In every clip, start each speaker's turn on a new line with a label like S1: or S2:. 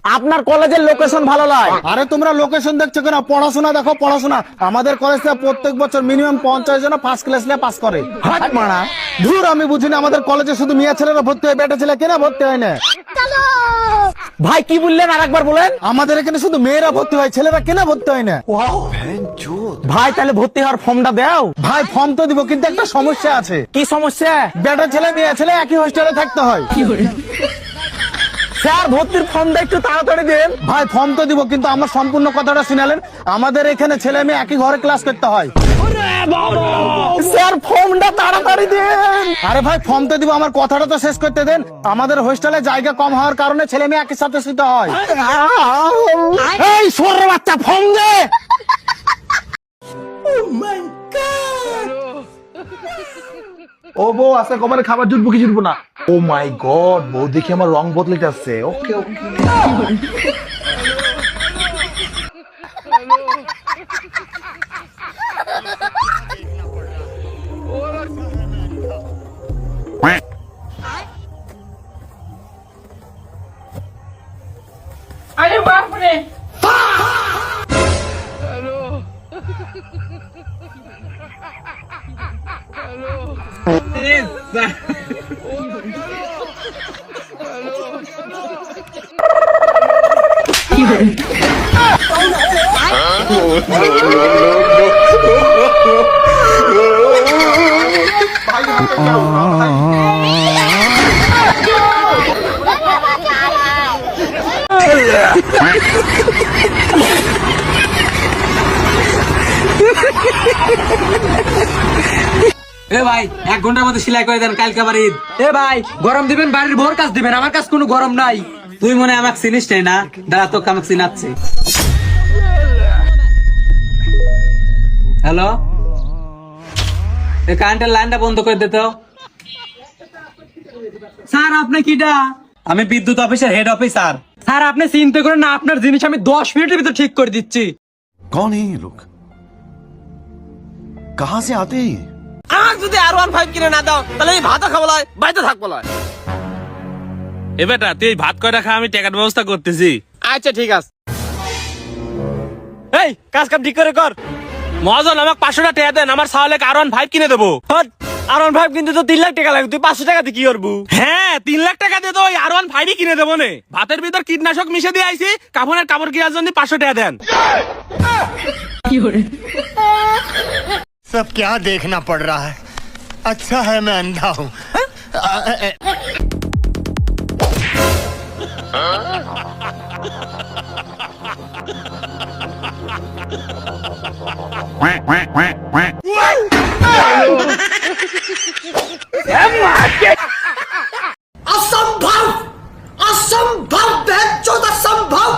S1: আপনার কলেজের লোকেশন ভালো নয়।
S2: আরে তোমরা লোকেশন দেখছো কেন? পড়াশোনা দেখো, পড়াশোনা। আমাদের কলেজ থেকে প্রত্যেক বছর মিনিমাম 50 জন ফার্স্ট ক্লাস নিয়ে পাস করে।
S1: হাট মারা।
S2: ধুর, আমি বুঝিনি আমাদের কলেজে শুধু মেয়ে ছেলেরা ভর্তি হয়, বেটা ছেলে কেনা ভর্তি হয় না।
S1: ভাই কি বললেন আরেকবার বলেন।
S2: আমাদের এখানে শুধু মেয়েরা ভর্তি হয়, ছেলেরা কেনা ভর্তি হয় না।
S1: ভাই তাহলে ভর্তি হওয়ার ফর্মটা দাও।
S2: ভাই ফর্ম তো দিব, কিন্তু একটা সমস্যা আছে।
S1: কি সমস্যা?
S2: বেটা ছেলে মেয়ে ছেলে একই হোস্টেলে থাকতে হয়।
S1: স্যার ভর্তির ফর্মটা একটু তাড়াতাড়ি দেন।
S2: ভাই ফর্ম তো দিব, কিন্তু আমার সম্পূর্ণ কথাটা শুনালেন। আমাদের এখানে ছেলে মেয়ে একই ঘরে ক্লাস করতে হয়।
S1: স্যার ফর্মটা তাড়াতাড়ি দেন।
S2: আরে ভাই ফর্ম তো দিব, আমার কথাটা তো শেষ করতে দেন। আমাদের হোস্টেলে জায়গা কম হওয়ার কারণে ছেলে মেয়ে একই সাথে শুতে হয়।
S1: এই সরে বাচ্চা ফর্ম দে।
S3: ও বউ আজকে কবারে খাবার জুটবো কি জুটবো না? ও মাই গড, বউ দেখি আমার রং বদলে যাচ্ছে। ওকে ওকে।
S4: अरे बाप रे
S5: এ ভাই 1 ঘন্টার মধ্যে সেলাই করে দেন, কালকে আবার ঈদ। এ ভাই গরম দিবেন, বাড়ির ভোর কাজ দিবেন, আমার কাছে কোনো গরম নাই। তুই মনে আমাকে চিনিস না? দাঁড়া তোকে আমাকে চিনাচ্ছে। হ্যালো, এই কারেন্টের লাইনটা বন্ধ করে দে তো। স্যার আপনি কিডা? আমি বিদ্যুৎ অফিসের হেড অফিসার। স্যার আপনি চিন্তা করেন না, আপনার জিনিস আমি 10 মিনিটের ভিতর ঠিক করে দিচ্ছি।
S6: कौन है ये लोग? कहां से आते हैं ये?
S1: আমার যদি R15 কিনে না দাও তাহলে এই ভাতও খাবো লয়, বাইতে থাকবো লয়।
S7: এ বেটা তুই এই ভাত কয়টা খা, আমি টাকার ব্যবস্থা করতেছি।
S1: আচ্ছা ঠিক আছে। এই কাজ কাম ঠিক করে কর।
S7: মহাজন আমাকে 500 টাকা দেন, আমার সাহলে R15 কিনে দেবো।
S1: R15 কিন্তু তো 3 লাখ টাকা লাগবে, তুই 500 টাকা দিয়ে কি করবো?
S7: হ্যাঁ 3 লাখ টাকা দিয়ে তো ওই R15 কিনে দেবো নে। ভাতের ভিতর কীটনাশক মিশে দিয়ে আইছি, কাপড়ের কাপড় কেনার জন্য 500 টাকা দেন।
S8: सब क्या देखना पड़ रहा है? अच्छा है मैं अंधा हूँ।
S1: असंभव असंभव बेचौद असंभव।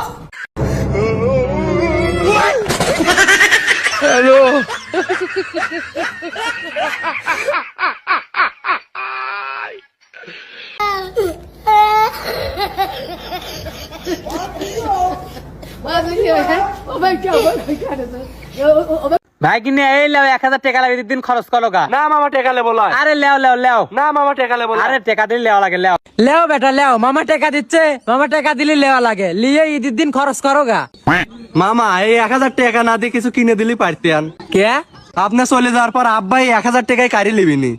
S5: ভাই কিনে এই লেও 1000 টাকা লাগে, দিন খরচ করো গা।
S7: না মামা টাকা লেবো লয়।
S5: আরে লেও লেও লেও।
S7: না মামা টাকা লেবো লয়।
S5: আরে টাকা দিলে লেওয়া লাগে, লেও লেও বেটা লেও। মামা টাকা দিচ্ছে, মামা টাকা দিলে লেওয়া লাগে। লিয়ে ঈদের দিন খরচ করো গা।
S2: মামা এই 1000 টাকা না দিয়ে কিছু কিনে দিলি পারতেন।
S5: কে?
S2: আপনি চলে যাওয়ার পর আব্বাই 1000 টাকায় কারি লিবিনি।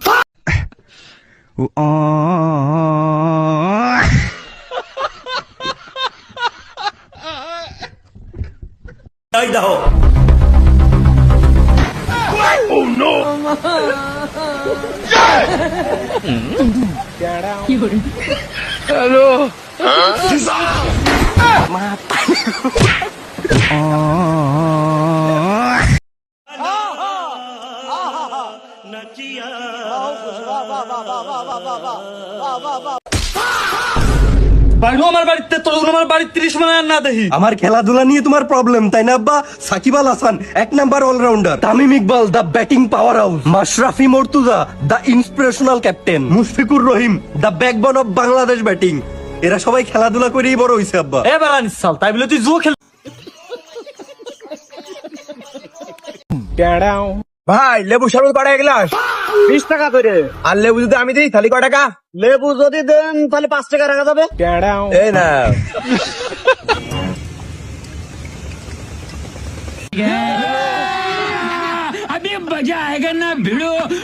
S7: আমার বাড়িতে তোর আমার বাড়ির 30 মানে না দেখি।
S2: আমার খেলাধুলা নিয়ে তোমার প্রবলেম তাই না আব্বা? Shakib Al Hasan 1 number allrounder, Tamim Iqbal the batting powerhouse, Mashrafe Mortaza the inspirational captain, Mushfiqur Rahim the backbone of Bangladesh batting. এরা সবাই খেলাধুলা করেই বড় হইছে আব্বা।
S7: এ বালান সাল তাই বলে তুই জুয়া খেল।
S4: ভাই লেবু শরবত কটা গ্লাস?
S5: 20 টাকা করে।
S4: আর লেবু যদি আমি দিই তাহলে কয় টাকা?
S5: লেবু যদি দেন তাহলে 5 টাকা রাখা যাবে।
S4: এই না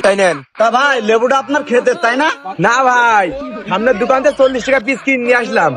S4: তাই নেন।
S5: তা ভাই লেবুটা আপনার খেতে তাই না?
S4: না ভাই, সামনের দোকান থেকে 40 টাকা পিস কিনে নিয়ে আসলাম।